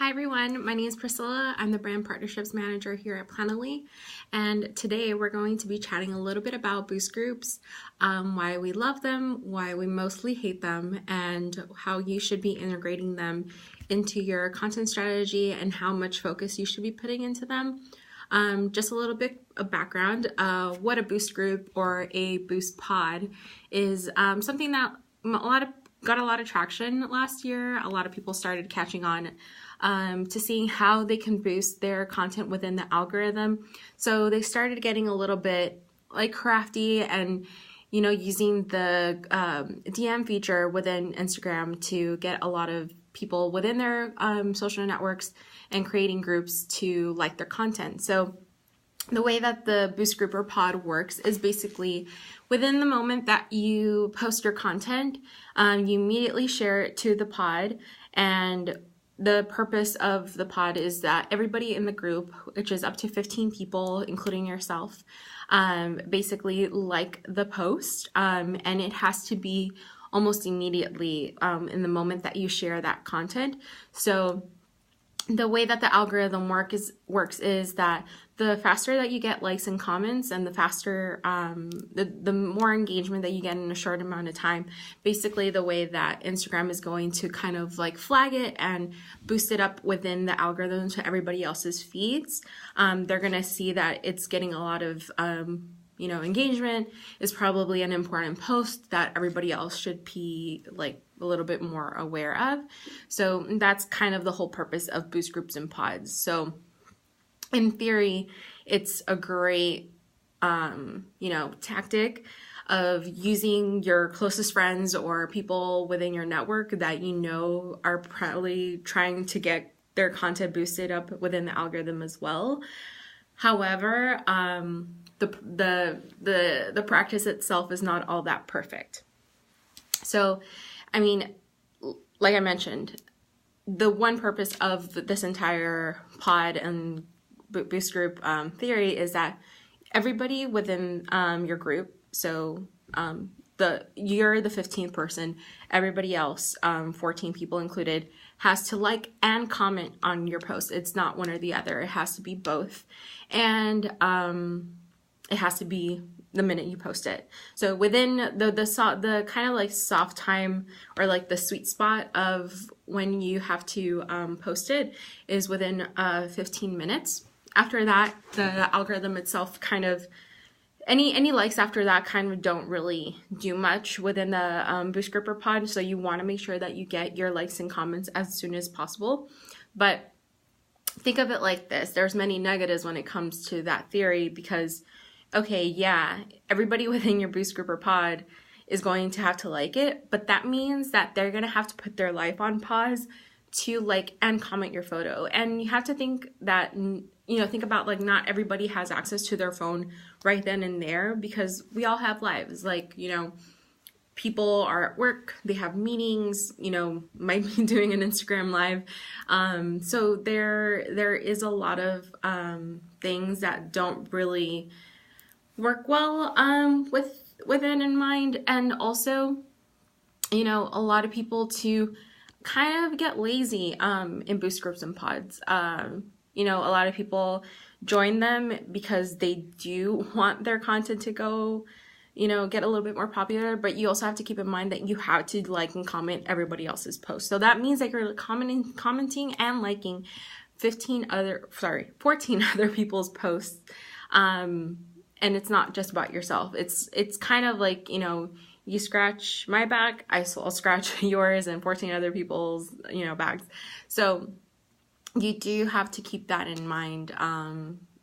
Hi everyone, my name is Priscilla. I'm the Brand Partnerships Manager here at Planoly, and today we're going to be chatting a little bit about boost groups, why we love them, why we mostly hate them, and how you should be integrating them into your content strategy and how much focus you should be putting into them. Just a little bit of background, what a boost group or a boost pod is something that got a lot of traction last year. A lot of people started catching on to seeing how they can boost their content within the algorithm. So they started getting a little bit like crafty and using the DM feature within Instagram to get a lot of people within their social networks and creating groups to like their content. So the way that the boost group or pod works is basically within the moment that you post your content, you immediately share it to the pod, and the purpose of the pod is that everybody in the group, which is up to 15 people, including yourself, basically like the post, and it has to be almost immediately in the moment that you share that content. So the way that the algorithm works is that the faster that you get likes and comments and the faster, the more engagement that you get in a short amount of time, basically the way that Instagram is going to kind of like flag it and boost it up within the algorithm to everybody else's feeds. They're going to see that it's getting a lot of, engagement, is probably an important post that everybody else should be like a little bit more aware of. So that's kind of the whole purpose of boost groups and pods. So in theory, it's a great, tactic of using your closest friends or people within your network that are probably trying to get their content boosted up within the algorithm as well. However, the practice itself is not all that perfect. So, like I mentioned, the one purpose of this entire pod and boost group theory is that everybody within your group, so you're the 15th person, everybody else, 14 people included, has to like and comment on your post. It's not one or the other. It has to be both. And it has to be the minute you post it. So within the kind of like soft time or like the sweet spot of when you have to post it is within 15 minutes. After that, the algorithm itself kind of, any likes after that kind of don't really do much within the boost group or pod. So you want to make sure that you get your likes and comments as soon as possible. But think of it like this. There's many negatives when it comes to that theory because, okay, yeah, everybody within your boost group or pod is going to have to like it, but that means that they're going to have to put their life on pause to like and comment your photo. And you have to think that, think about like not everybody has access to their phone right then and there because we all have lives. Like, people are at work, they have meetings, might be doing an Instagram live. So there is a lot of things that don't really work well with it in mind. And also, a lot of people to kind of get lazy in boost groups and pods. A lot of people join them because they do want their content to go, get a little bit more popular, but you also have to keep in mind that you have to like and comment everybody else's posts. So that means that you're commenting and liking 14 other people's posts. And it's not just about yourself. It's kind of like, you scratch my back, I'll scratch yours and 14 other people's, backs. So you do have to keep that in mind.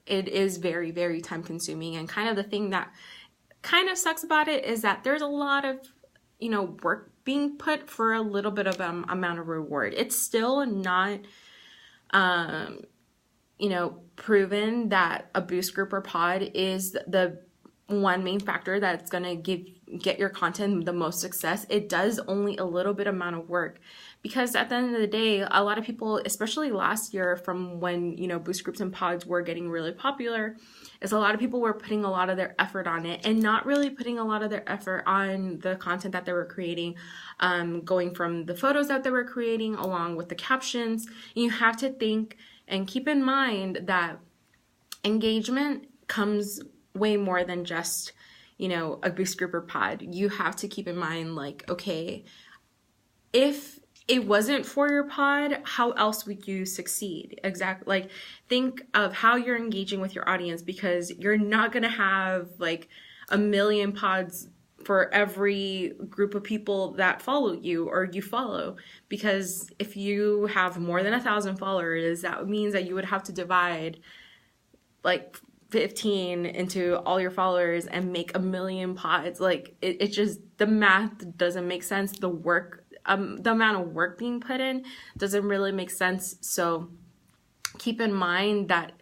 It is very, very time consuming, and kind of the thing that kind of sucks about it is that there's a lot of, work being put for a little bit of amount of reward. It's still not, proven that a boost group or pod is the one main factor that's going to give, get your content the most success, it does only a little bit amount of work. Because at the end of the day, a lot of people, especially last year from when, boost groups and pods were getting really popular, is a lot of people were putting a lot of their effort on it and not really putting a lot of their effort on the content that they were creating, going from the photos that they were creating along with the captions. You have to think and keep in mind that engagement comes way more than just, a boost group or pod. You have to keep in mind, like, okay, if it wasn't for your pod, how else would you succeed? Exactly. Like, think of how you're engaging with your audience, because you're not going to have like a million pods for every group of people that follow you or you follow. Because if you have more than 1,000 followers, that means that you would have to divide like 15 into all your followers and make a million pods. Like, it just, the math doesn't make sense. The amount of work being put in doesn't really make sense. So keep in mind that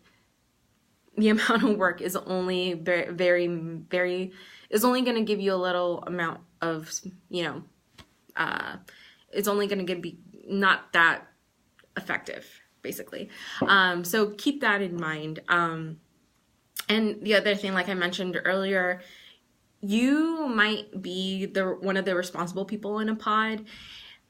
the amount of work is only very is only going to give you a little amount of, it's only going to be not that effective, basically. So keep that in mind. And the other thing, like I mentioned earlier, you might be one of the responsible people in a pod,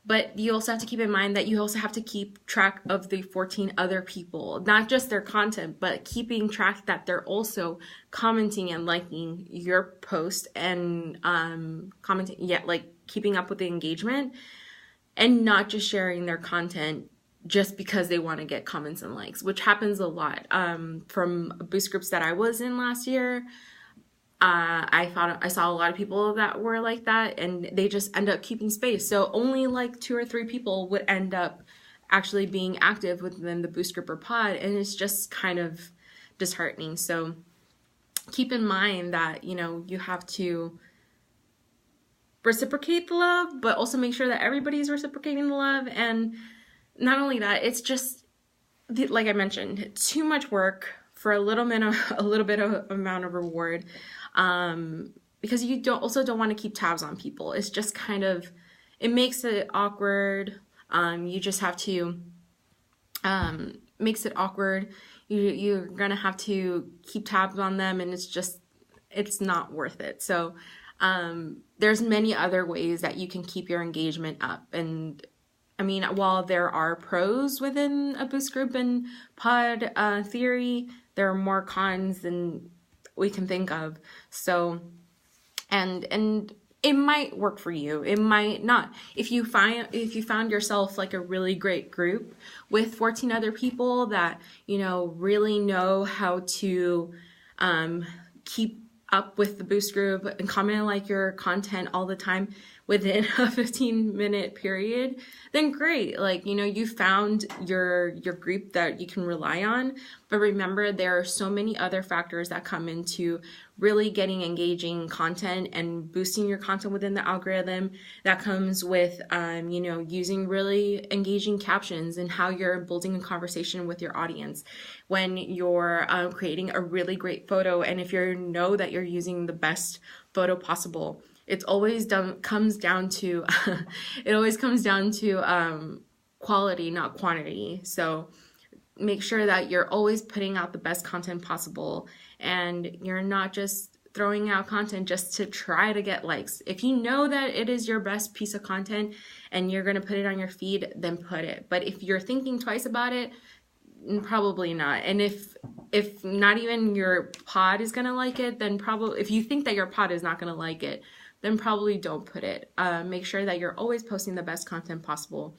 but you also have to keep in mind that you also have to keep track of the 14 other people, not just their content, but keeping track that they're also commenting and liking your post and commenting, like keeping up with the engagement, and not just sharing their content just because they want to get comments and likes, which happens a lot. From boost groups that I was in last year, I saw a lot of people that were like that, and they just end up keeping space. So only like 2 or 3 people would end up actually being active within the boost group or pod, and it's just kind of disheartening. So keep in mind that, you have to reciprocate the love, but also make sure that everybody's reciprocating the love. And not only that, it's just, like I mentioned, too much work for a little bit of amount of reward, because you don't want to keep tabs on people. It's just kind of, it makes it awkward. You just have to, makes it awkward. You're gonna have to keep tabs on them, and it's not worth it. So there's many other ways that you can keep your engagement up. And I mean, while there are pros within a boost group and pod theory, there are more cons than we can think of. So, and it might work for you. It might not. If you found yourself like a really great group with 14 other people that, really know how to keep up with the boost group and comment like your content all the time within a 15-minute period, then great. Like, you found your group that you can rely on. But remember, there are so many other factors that come into really getting engaging content and boosting your content within the algorithm. That comes with, using really engaging captions and how you're building a conversation with your audience. When you're creating a really great photo, and if you know that you're using the best photo possible, it always comes down to quality, not quantity. So make sure that you're always putting out the best content possible, and you're not just throwing out content just to try to get likes. If you know that it is your best piece of content and you're going to put it on your feed, then put it. But if you're thinking twice about it, probably not. And if not even your pod is going to like it, then probably, if you think that your pod is not going to like it, then probably don't put it. Make sure that you're always posting the best content possible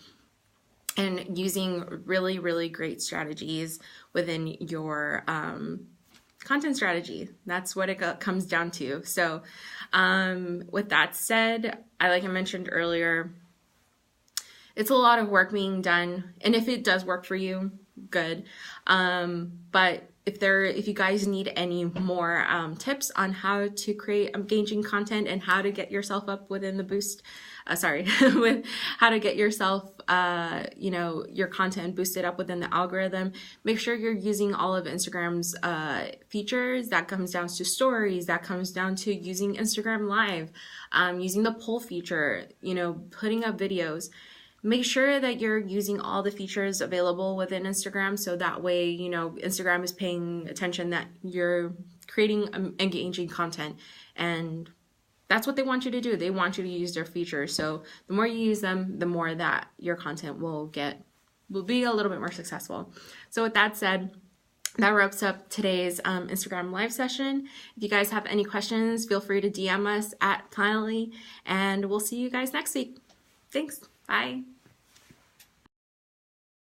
and using really, really great strategies within your content strategy. That's what it comes down to. So with that said, like I mentioned earlier, it's a lot of work being done. And if it does work for you, good. But if you guys need any more tips on how to create engaging content and how to get yourself up within the boost, with how to get yourself you know, your content boosted up within the algorithm, make sure you're using all of Instagram's features. That comes down to stories, that comes down to using Instagram Live, using the poll feature, you know, putting up videos. Make sure that you're using all the features available within Instagram, so that way, you know, Instagram is paying attention that you're creating engaging content, and that's what they want you to do. They want you to use their features. So the more you use them, the more that your content will be a little bit more successful. So with that said, that wraps up today's Instagram live session. If you guys have any questions, feel free to DM us at Planoly, and we'll see you guys next week. Thanks. Bye.